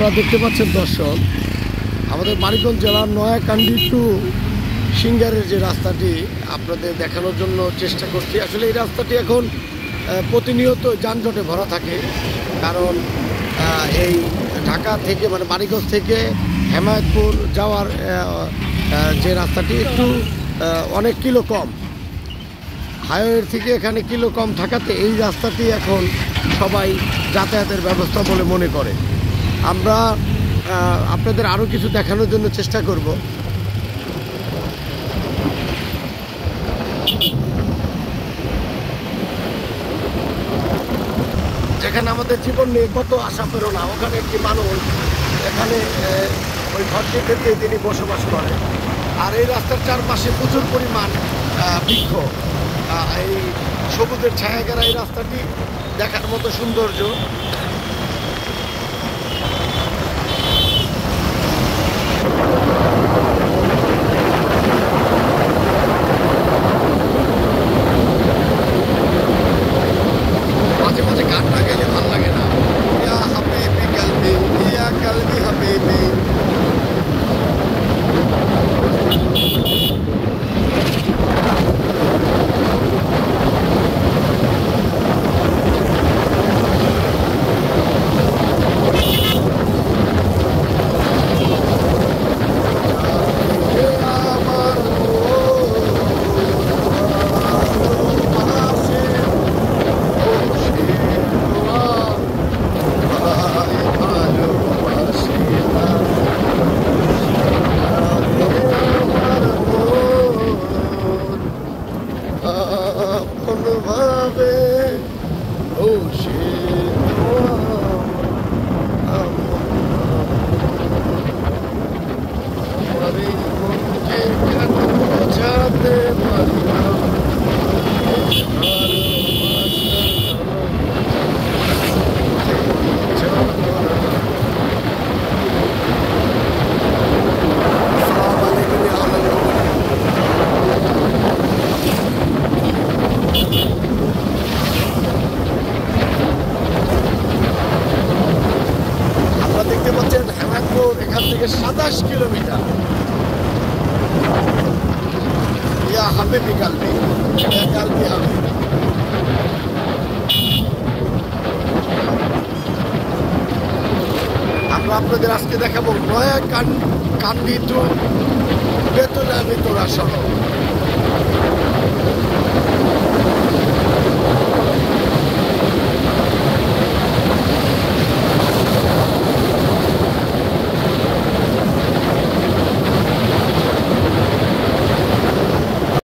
আপনারা দেখতে পাচ্ছেন দর্শক, আমাদের মানিকগঞ্জ জেলার নয়াকান্দি টু সিঙ্গারের যে রাস্তাটি আপনাদের দেখানোর জন্য চেষ্টা করছি। আসলে এই রাস্তাটি এখন প্রতিনিয়ত যানজটে ভরা থাকে, কারণ এই ঢাকা থেকে মানে মানিকগঞ্জ থেকে হেমায়তপুর যাওয়ার যে রাস্তাটি একটু অনেক কিলো কম, হাইওয়ের থেকে এখানে কিলো কম থাকাতে এই রাস্তাটি এখন সবাই যাতায়াতের ব্যবস্থা বলে মনে করে। আমরা আপনাদের আরও কিছু দেখানোর জন্য চেষ্টা করব। যেখানে আমাদের জীবন নিয়ে কত আশা প্রেরণা, ওখানে একটি মানুষ এখানে ওই ঘরটি থেকে তিনি বসবাস করেন। আর এই রাস্তার চারপাশে প্রচুর পরিমাণ বৃক্ষ, এই সবুজের ছায়াঘেরা এই রাস্তাটি দেখার মতো সৌন্দর্য। মাঝে মাঝে গান না গেলে ভালো লাগে না। ইয়া হাবিবি কালবি, ইয়া কালবি হাবিবি। এখান থেকে 27 কিলোমিটার। ইয়া হাবিবি কালবি, ইয়া কালবি হাবিবি। আমরা আপনাদের আজকে দেখাবো নয়াকান্দি টু বেতলা সড়ক।